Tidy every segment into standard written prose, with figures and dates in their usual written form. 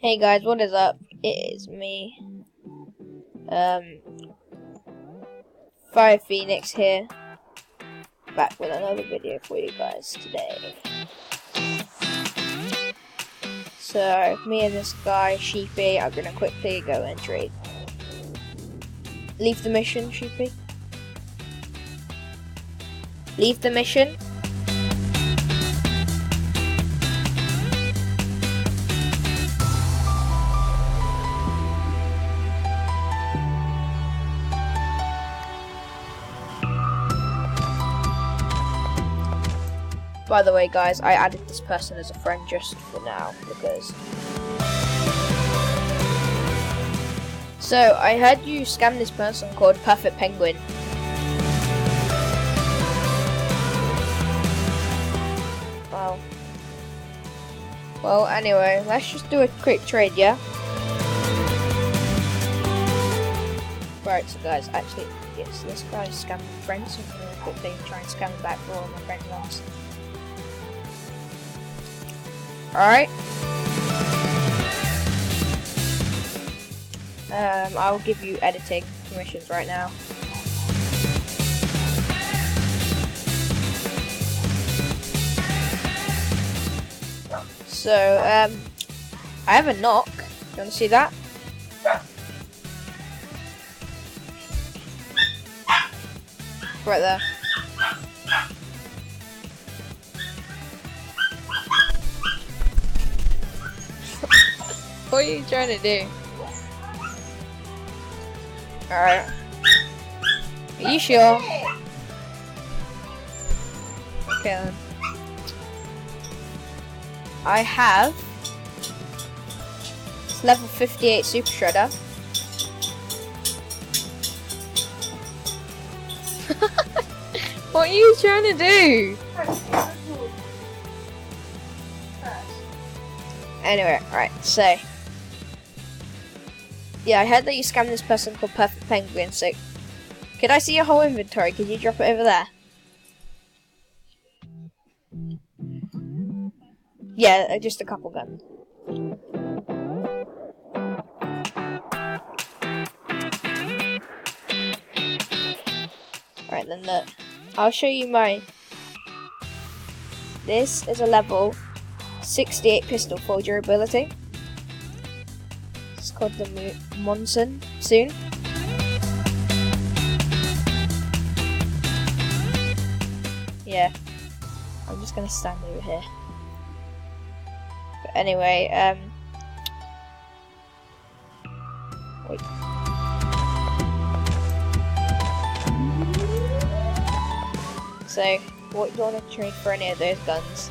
Hey guys, what is up? It is me, Fire Phoenix here, back with another video for you guys today. So, me and this guy, Sheepy, are gonna quickly go and trade. Leave the mission, Sheepy. Leave the mission. By the way, guys, I added this person as a friend just for now because. So I heard you scam this person called Perfect Penguin. Wow. Well, anyway, let's just do a quick trade, yeah? Right, so guys, actually, yes, this guy's scamming friends, so I'm gonna quickly try and scam him back for all my friends once. Alright. I'll give you editing permissions right now. So, I have a knock. Do you want to see that? Right there. What are you trying to do? Alright. Are you sure? Okay then. I have this level 58 Super Shredder. What are you trying to do? Anyway, right, so yeah, I heard that you scammed this person called Perfect Penguin, so could I see your whole inventory? Could you drop it over there? Yeah, just a couple guns. Alright then, look. I'll show you mine. This is a level 68 pistol, full durability. It's called the Monson soon. Yeah, I'm just gonna stand over here. But anyway, wait. So, what do you want to trade for any of those guns?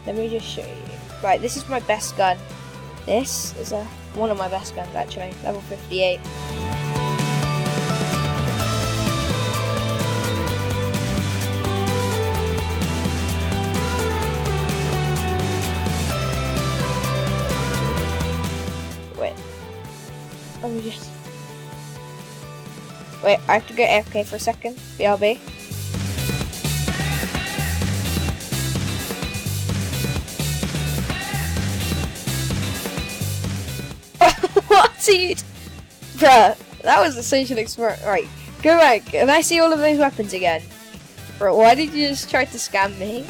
Let me just show you. Right, this is my best gun. This is one of my best guns actually, level 58. Wait. Let me just... Wait, I have to go AFK for a second. BRB. What, dude? Bruh, that was a social experiment. Right, go back. Can I see all of those weapons again? Bro, why did you just try to scam me?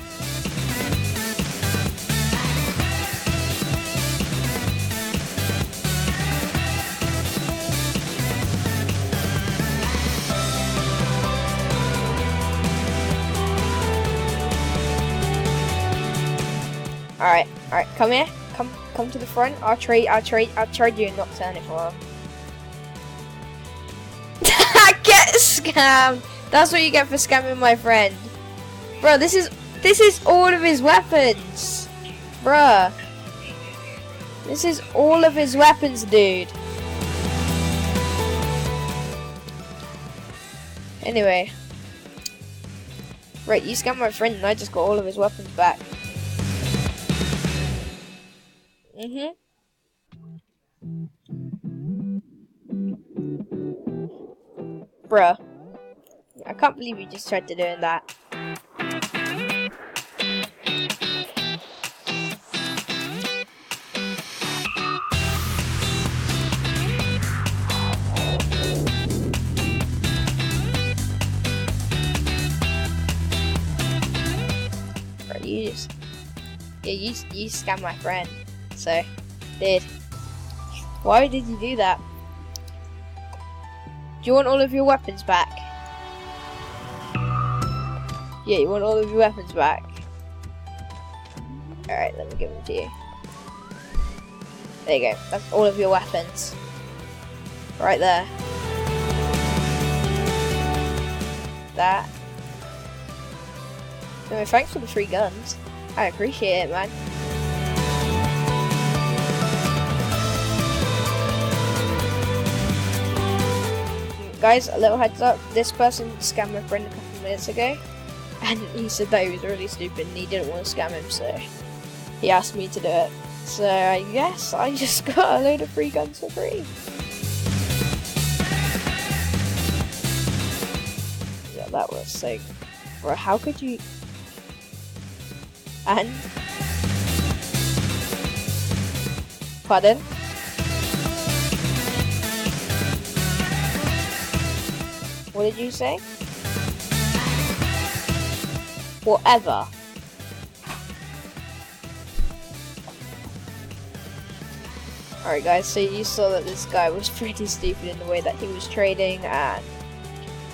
Alright, come here. Come to the front. I'll trade you and not turn it for him. Get scammed! That's what you get for scamming my friend. Bro, this is all of his weapons. Bruh. This is all of his weapons, dude. Anyway. Right, you scammed my friend and I just got all of his weapons back. Bruh. I can't believe you just tried to do that. Bro, you just... Yeah, you scammed my friend. So, dude. Why did you do that? Do you want all of your weapons back? Yeah, you want all of your weapons back? Alright, let me give them to you. There you go. That's all of your weapons. Right there. That. No, thanks for the free guns. I appreciate it, man. Guys, a little heads up. This person scammed my friend a couple of minutes ago. And he said that he was really stupid and he didn't want to scam him, so he asked me to do it. So I guess I just got a load of free guns for free. Yeah, that was sick. Bro, how could you... And... Pardon? What did you say? Whatever. Alright guys, so you saw that this guy was pretty stupid in the way that he was trading, and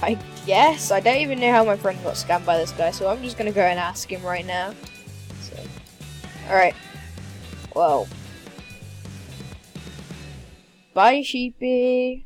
I guess, I don't even know how my friend got scammed by this guy, so I'm just gonna go and ask him right now. So, alright. Well. Bye, sheepy.